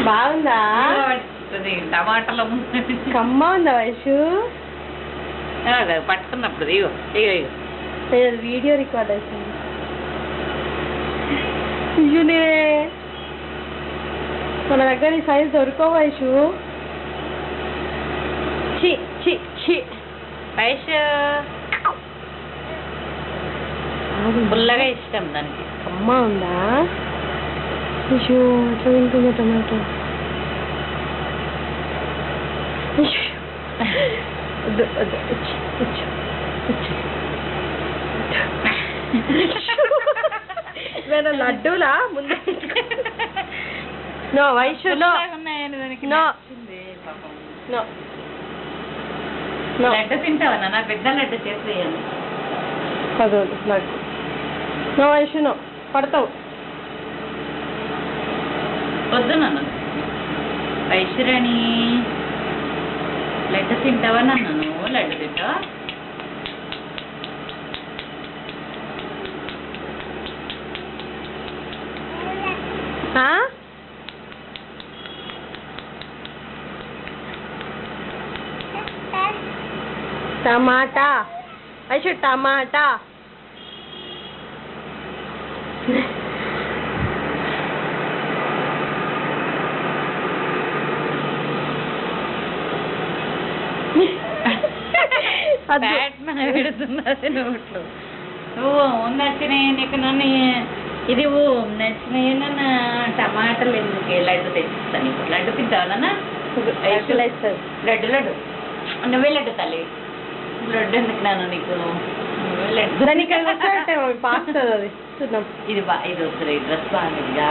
బాగుందా? టమాటాలు కమ్మ ఉందా వైషు? పట్టుకున్నప్పుడు ఇగో ఇగో ఇగో వీడియో రికార్డ్ అవుతుంది. ఇజునే మన దగ్గర ఈ సైజ్ దొరకవు వైషు. చి చి చి వైషు పుల్లగా ఇష్టం దానికి. అమ్మ ఉందా? ఇషు అట్లా తింటుందా టమాటో? వద్దు వద్దు వేరే లడ్డూలా ముందు no Vaishu no no no no laddu తింటావా? నా పెద్ద లడ్డు చేసి వేయాలి. చదవదు లడ్డు. నో వైషు నో, పడతావు. వద్దు నన్ను వైశ్వరాణి లడ్డు తింటావా? నన్ను లడ్డు తింటావా? టమాటా వైషు టమాటా. పెడుతున్నది నోట్లు. నువ్వు నచ్చినాయి నీకు నన్ను ఇది నచ్చినాయి నన్న టమాటాలు ఎందుకు లడ్డు తెచ్చిస్తాను. ఇప్పుడు లడ్డు తింటావా? లడ్డు లడ్డు నువ్వే లడ్డు తల్లి. లడ్డు ఎందుకు నాన్న నీకు? నువ్వే లడ్డు పాస్తుంది అది చూద్దాం. ఇది వస్తుంది డ్రెస్ బాగుంది.